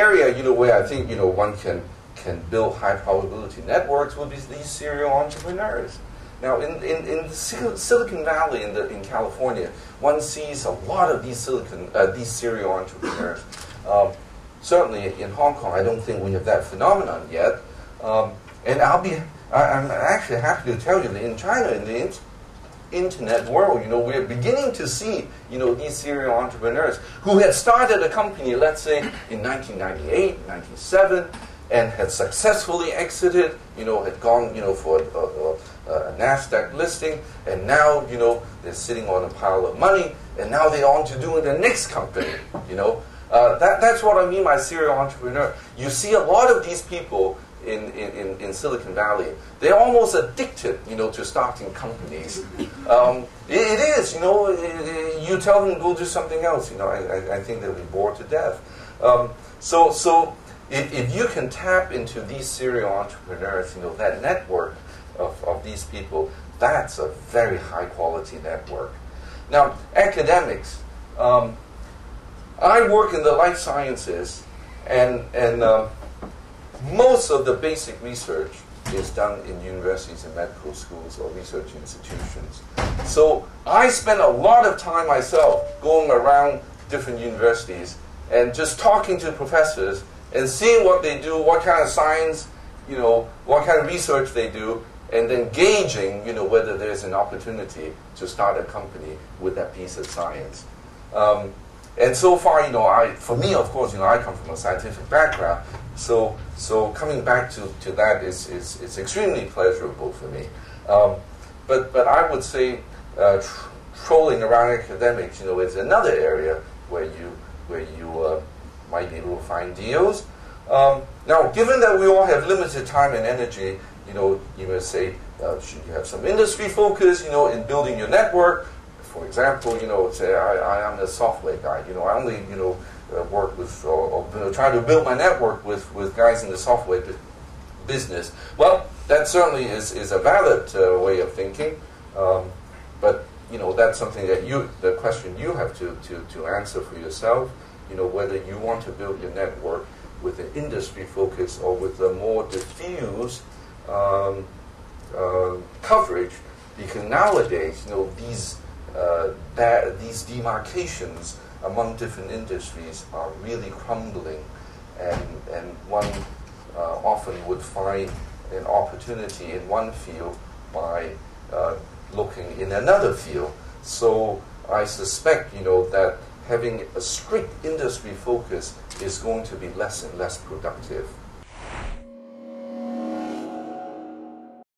area, where I think, one can build high probability networks will be these serial entrepreneurs. Now, in Silicon Valley in California, one sees a lot of these serial entrepreneurs. Certainly in Hong Kong, I don't think we have that phenomenon yet. And I'm actually happy to tell you that in China, in the internet world, we're beginning to see, these serial entrepreneurs who had started a company, let's say, in 1998, 1997, and had successfully exited, had gone, for a NASDAQ listing, and now, they're sitting on a pile of money, and now they're on to doing the next company, That's what I mean by serial entrepreneur. You see a lot of these people in Silicon Valley. They're almost addicted, to starting companies. It is, you tell them to go do something else, I think they'll be bored to death. So if you can tap into these serial entrepreneurs, that network of these people, that's a very high quality network. Now, academics. I work in the life sciences, and most of the basic research is done in universities and medical schools or research institutions. So I spend a lot of time myself going around different universities and just talking to professors and seeing what they do, what kind of science, what kind of research they do, and then gauging, whether there's an opportunity to start a company with that piece of science. And so far, for me, of course, I come from a scientific background, so coming back to that is extremely pleasurable for me. But I would say trolling around academics, is another area where you might be able to find deals. Now, given that we all have limited time and energy, you may say, should you have some industry focus, in building your network? For example, say I am a software guy. I only work with or try to build my network with guys in the software business. Well, that certainly is a valid way of thinking, but that's something that the question you have to answer for yourself. Whether you want to build your network with an industry focus or with a more diffuse coverage, because nowadays, these demarcations among different industries are really crumbling, and one often would find an opportunity in one field by looking in another field. So I suspect, that having a strict industry focus is going to be less and less productive.